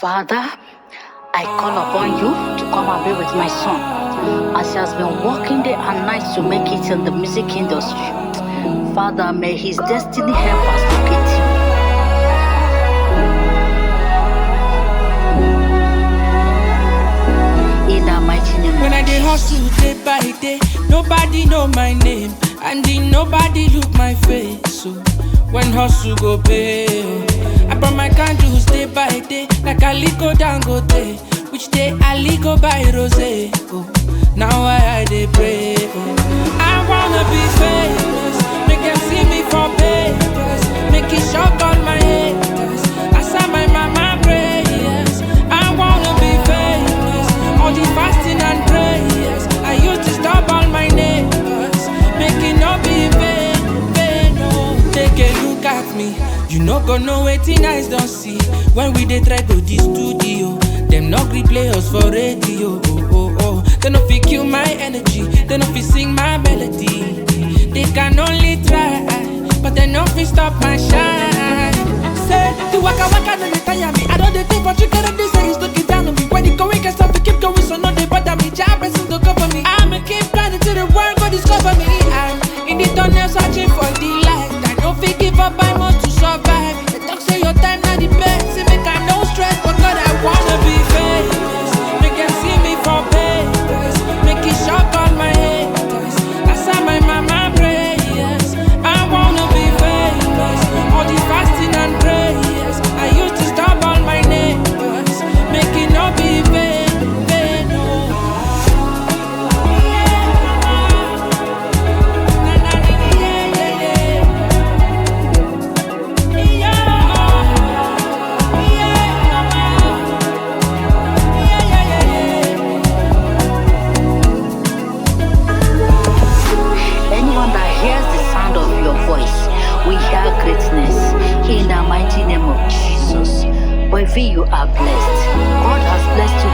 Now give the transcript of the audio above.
Father, I call upon you to come and be with my son, as he has been working day and night to make it in the music industry. Father, may his destiny help us locate him. In the mighty name When I of dey hustle day by day, nobody know my name, and then nobody look my face. So when hustle go pay, oh, I burn my candles day by day, like Aliko Dangote. Which day Ali go buy rose? Oh, now I dey pray. Oh, I wanna be famous, make them see me for papers, make it shock all my haters. I saw my mama prayers. I wanna be famous, all the fasting and prayers. I used to stop all my neighbors, make it not be vain, vain. Oh, take a look at me, you no go know wetin eyes don't see. When we dey try go the studio, them not replay us for radio. Oh, oh, oh. They no fit kill my energy, they no fit sing my melody. They can only try, but they no fit stop my shine. Say the waka waka no dey tire me. I don't dey think what you gotta do. Say it's looking down on me. When it going, can stop to keep going, so no they bother me. Job blessings to cover me. I'ma keep planning till the world go discover me. I'm in the tunnel searching for the light. I don't fit give up, I want to survive. They talk say your time not the best, say make I no stress, but God I wanna be famous. Make them see me for papers, make it shock all my haters. I saw my mama prayers. I wanna be famous, all the fasting and prayers. I used to stop all my neighbors, make it not be vain, vain. Oh. anyone that hears the sound of your voice, we hear greatness in the mighty name of Jesus. Boy, you are blessed. God has blessed